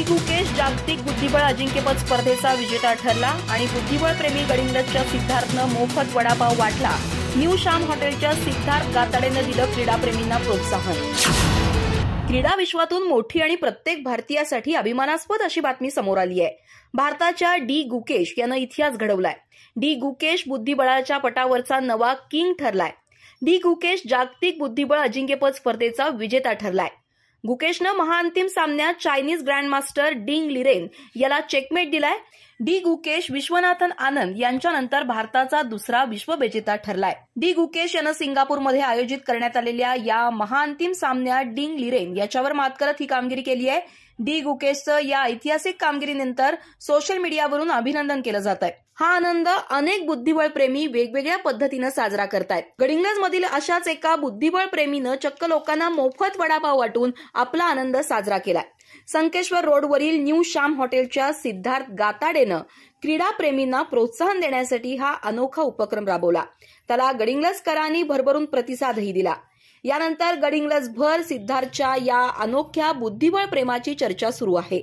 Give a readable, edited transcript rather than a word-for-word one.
गुकेश जागतिक बुद्धिबळ अजिंक्यपद स्पर्धेचा विजेता ठरला आणि बुद्धिबळ प्रेमी गडिंग्लजच्या सिद्धार्थनं मोफत वडापाव वाटला। न्यू शाम हॉटेलच्या सिद्धार्थ गाताडेनं दिलं क्रीडाप्रेमींना प्रोत्साहन। क्रीडा विश्वातून मोठी आणि प्रत्येक भारतीयासाठी अभिमानास्पद अशी बातमी समोर आली आहे। भारताच्या डी गुकेश यानं इतिहास घडवलाय। डी गुकेश बुद्धिबळाच्या पटावरचा नवा किंग ठरलाय। डी गुकेश जागतिक बुद्धिबळ अजिंक्यपद स्पर्धेचा विजेता ठरलाय। गुकेशनं महाअंतिम सामन्यात चायनीज ग्रँडमास्टर डिंग लिरेन याला चेकमेट दिलाय। डी गुकेश विश्वनाथन आनंद यांच्यानंतर भारताचा दुसरा विश्वविजेता ठरलाय। डी गुकेश यानं सिंगापूरमध्ये आयोजित करण्यात आलेल्या या महाअंतिम सामन्यात डिंग लिरेन याच्यावर मात करत ही कामगिरी केली आहे। डी गुकेशचं या ऐतिहासिक कामगिरीनंतर सोशल मीडियावरून अभिनंदन केलं जात आहे। हा आनंद अनेक बुद्धिबळ प्रेमी वेगवेगळ्या पद्धतीनं साजरा करतायत। गडिंग्लजमधील अशाच एका बुद्धिबळ प्रेमीनं चक्क लोकांना मोफत वडापाव वाटून आपला आनंद साजरा केलाय। संकेश्वर रोडवरील न्यू शाम हॉटेलच्या सिद्धार्थ गाताडेनं क्रीडाप्रेमींना प्रोत्साहन देण्यासाठी हा अनोखा उपक्रम राबवला। त्याला गडिंग्लजकरांनी भरभरून प्रतिसादही दिला। यानंतर गडिंग्लजभर सिद्धार्थच्या या अनोख्या बुद्धिबळ प्रेमाची चर्चा सुरू आहे।